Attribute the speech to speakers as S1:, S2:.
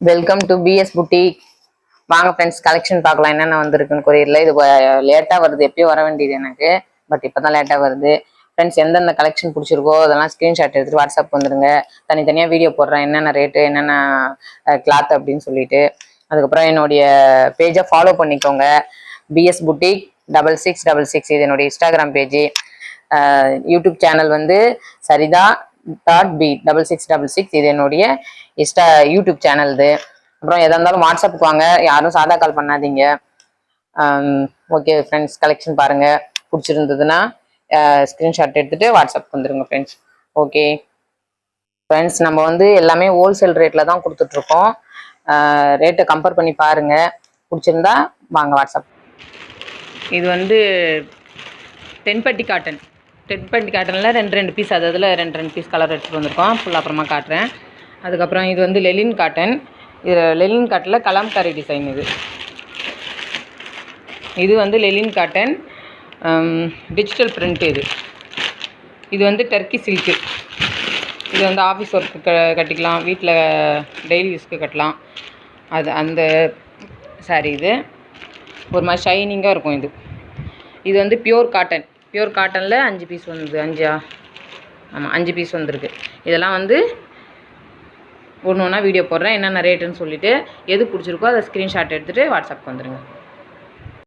S1: Welcome to B S boutique. வாங்க friends, collection பார்க்கலாம் என்னென்ன வந்திருக்குன்னு கொரியரில். இது லேட்டாக வருது, எப்பயும் வர வேண்டியது எனக்கு, பட் இப்போ தான் லேட்டாக வருது. ஃப்ரெண்ட்ஸ், எந்தெந்த கலெக்ஷன் பிடிச்சிருக்கோ அதெல்லாம் ஸ்க்ரீன்ஷாட் எடுத்துகிட்டு வாட்ஸ்அப் வந்துடுங்க. தனித்தனியாக வீடியோ போடுறேன், என்னென்ன ரேட்டு என்னென்ன கிளாத் அப்படின்னு சொல்லிட்டு. அதுக்கப்புறம் என்னுடைய பேஜை ஃபாலோ பண்ணிக்கோங்க, பிஎஸ் புட்டிக் 6666. இது என்னுடைய இன்ஸ்டாகிராம் பேஜ். யூடியூப் சேனல் வந்து சரிதா .b 6666. இது என்னுடைய யூடியூப் சேனல். இது அப்புறம் எதா இருந்தாலும் வாட்ஸ்அப்புக்கு வாங்க, யாரும் சாதா கால் பண்ணாதீங்க. ஓகே ஃப்ரெண்ட்ஸ், கலெக்ஷன் பாருங்க, பிடிச்சிருந்ததுன்னா ஸ்க்ரீன்ஷாட் எடுத்துட்டு வாட்ஸ்அப் வந்துருங்க ஃப்ரெண்ட்ஸ். ஓகே ஃப்ரெண்ட்ஸ், நம்ம வந்து எல்லாமே ஹோல்சேல் ரேட்டில் தான் கொடுத்துட்ருக்கோம். ரேட்டை கம்பேர் பண்ணி பாருங்க, பிடிச்சிருந்தா வாங்க வாட்ஸ்அப். இது வந்து தென்பட்டி காட்டன். தென்பட்டி காட்டனில் ரெண்டு பீஸ், அதில் ரெண்டு பீஸ் கலர் எடுத்துகிட்டு வந்திருக்கோம். ஃபுல்லாக அப்புறமா காட்டுறேன். அதுக்கப்புறம் இது வந்து லெலின் காட்டன். இது லெலின் காட்டில் கலாம்காரி டிசைன். இது வந்து லெலின் காட்டன் டிஜிட்டல் பிரிண்ட். இது வந்து டர்க்கி சில்க்கு. இது வந்து ஆஃபீஸ் ஒர்க்கு கட்டிக்கலாம், வீட்டில் டெய்லி யூஸ்க்கு கட்டலாம். அது அந்த சாரி. இது ஒரு மாதிரி ஷைனிங்காக இருக்கும். இது வந்து பியூர் காட்டன். பியூர் காட்டனில் 5 பீஸ் வந்தது. 5 பீஸ் வந்திருக்கு. இதெல்லாம் வந்து ஒன்று ஒன்றா வீடியோ போடுறேன், என்னென்ன ரேட்டுன்னு சொல்லிவிட்டு. எது பிடிச்சிருக்கோ அதை ஸ்க்ரீன்ஷாட் எடுத்துகிட்டு வாட்ஸ்அப்புக்கு வந்துடுங்க.